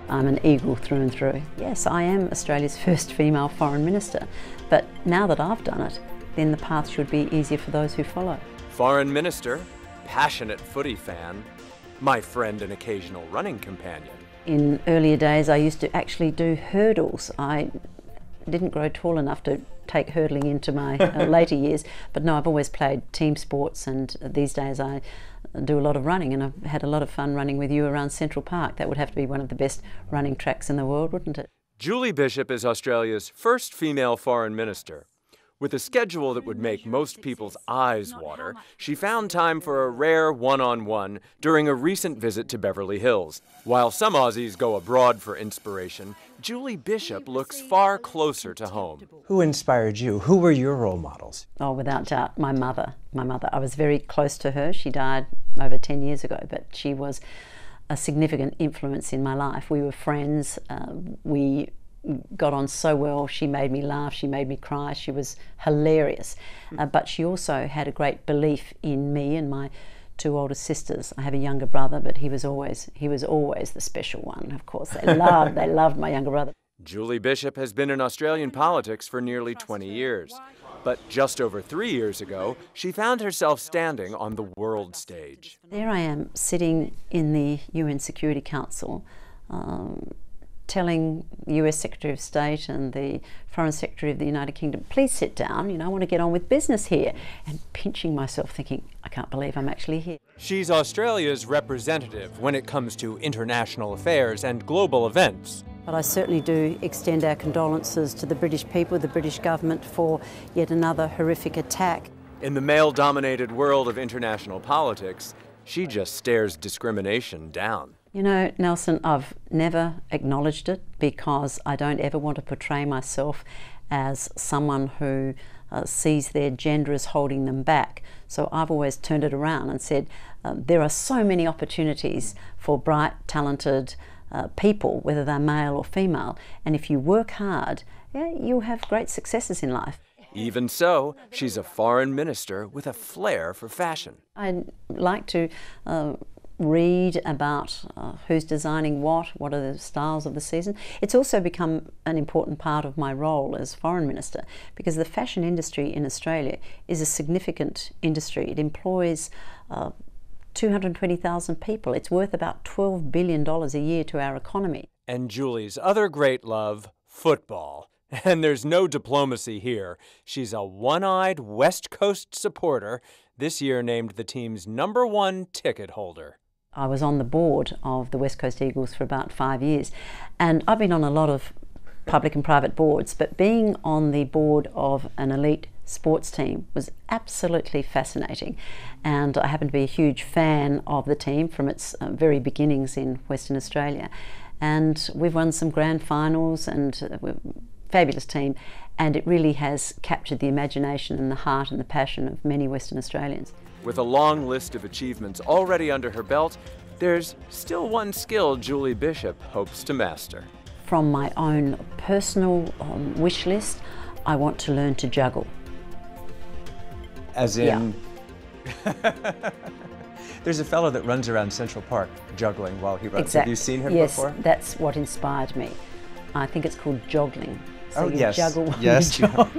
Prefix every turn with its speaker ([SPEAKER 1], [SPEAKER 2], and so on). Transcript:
[SPEAKER 1] I'm an eagle through and through. Yes, I am Australia's first female foreign minister, but now that I've done it, then the path should be easier for those who follow.
[SPEAKER 2] Foreign minister, passionate footy fan, my friend and occasional running companion.
[SPEAKER 1] In earlier days, I used to actually do hurdles. I didn't grow tall enough to take hurdling into my later years, but no, I've always played team sports, and these days I do a lot of running, and I've had a lot of fun running with you around Central Park. That would have to be one of the best running tracks in the world, wouldn't it?
[SPEAKER 2] Julie Bishop is Australia's first female foreign minister. With a schedule that would make most people's eyes water, she found time for a rare one-on-one during a recent visit to Beverly Hills. While some Aussies go abroad for inspiration, Julie Bishop looks far closer to home.
[SPEAKER 3] Who inspired you? Who were your role models?
[SPEAKER 1] Oh, without doubt, my mother. I was very close to her. She died over 10 years ago, but she was a significant influence in my life. We were friends. We got on so well. She made me laugh, she made me cry, she was hilarious. But she also had a great belief in me and my two older sisters. I have a younger brother, but he was always the special one, of course. They loved my younger brother.
[SPEAKER 2] Julie Bishop has been in Australian politics for nearly 20 years. But just over 3 years ago, she found herself standing on the world stage.
[SPEAKER 1] There I am, sitting in the UN Security Council, telling the US Secretary of State and the Foreign Secretary of the United Kingdom, please sit down, I want to get on with business here, and pinching myself thinking, I can't believe I'm actually here.
[SPEAKER 2] She's Australia's representative when it comes to international affairs and global events.
[SPEAKER 1] But I certainly do extend our condolences to the British people, the British government, for yet another horrific attack.
[SPEAKER 2] In the male-dominated world of international politics, she just stares discrimination down.
[SPEAKER 1] You know, Nelson, I've never acknowledged it because I don't ever want to portray myself as someone who sees their gender as holding them back. So I've always turned it around and said there are so many opportunities for bright, talented people, whether they're male or female, and if you work hard, you'll have great successes in life.
[SPEAKER 2] Even so, she's a foreign minister with a flair for fashion.
[SPEAKER 1] I like to read about who's designing what are the styles of the season. It's also become an important part of my role as foreign minister because the fashion industry in Australia is a significant industry. It employs 220,000 people. It's worth about $12 billion a year to our economy.
[SPEAKER 2] And Julie's other great love, football. And there's no diplomacy here. She's a one-eyed West Coast supporter, this year named the team's #1 ticket holder.
[SPEAKER 1] I was on the board of the West Coast Eagles for about 5 years, and I've been on a lot of public and private boards, but being on the board of an elite sports team was absolutely fascinating. And I happen to be a huge fan of the team from its very beginnings in Western Australia. And we've won some grand finals, and we're a fabulous team, and it really has captured the imagination and the heart and the passion of many Western Australians.
[SPEAKER 2] With a long list of achievements already under her belt, there's still one skill Julie Bishop hopes to master.
[SPEAKER 1] From my own personal wish list, I want to learn to juggle.
[SPEAKER 3] As in?
[SPEAKER 1] Yeah.
[SPEAKER 3] There's a fellow that runs around Central Park juggling while he runs.
[SPEAKER 1] Exactly.
[SPEAKER 3] Have you seen him
[SPEAKER 1] before?
[SPEAKER 3] Yes,
[SPEAKER 1] that's what inspired me. I think it's called joggling. So
[SPEAKER 3] oh,
[SPEAKER 1] you
[SPEAKER 3] yes.
[SPEAKER 1] juggle while
[SPEAKER 3] yes,
[SPEAKER 1] you jog.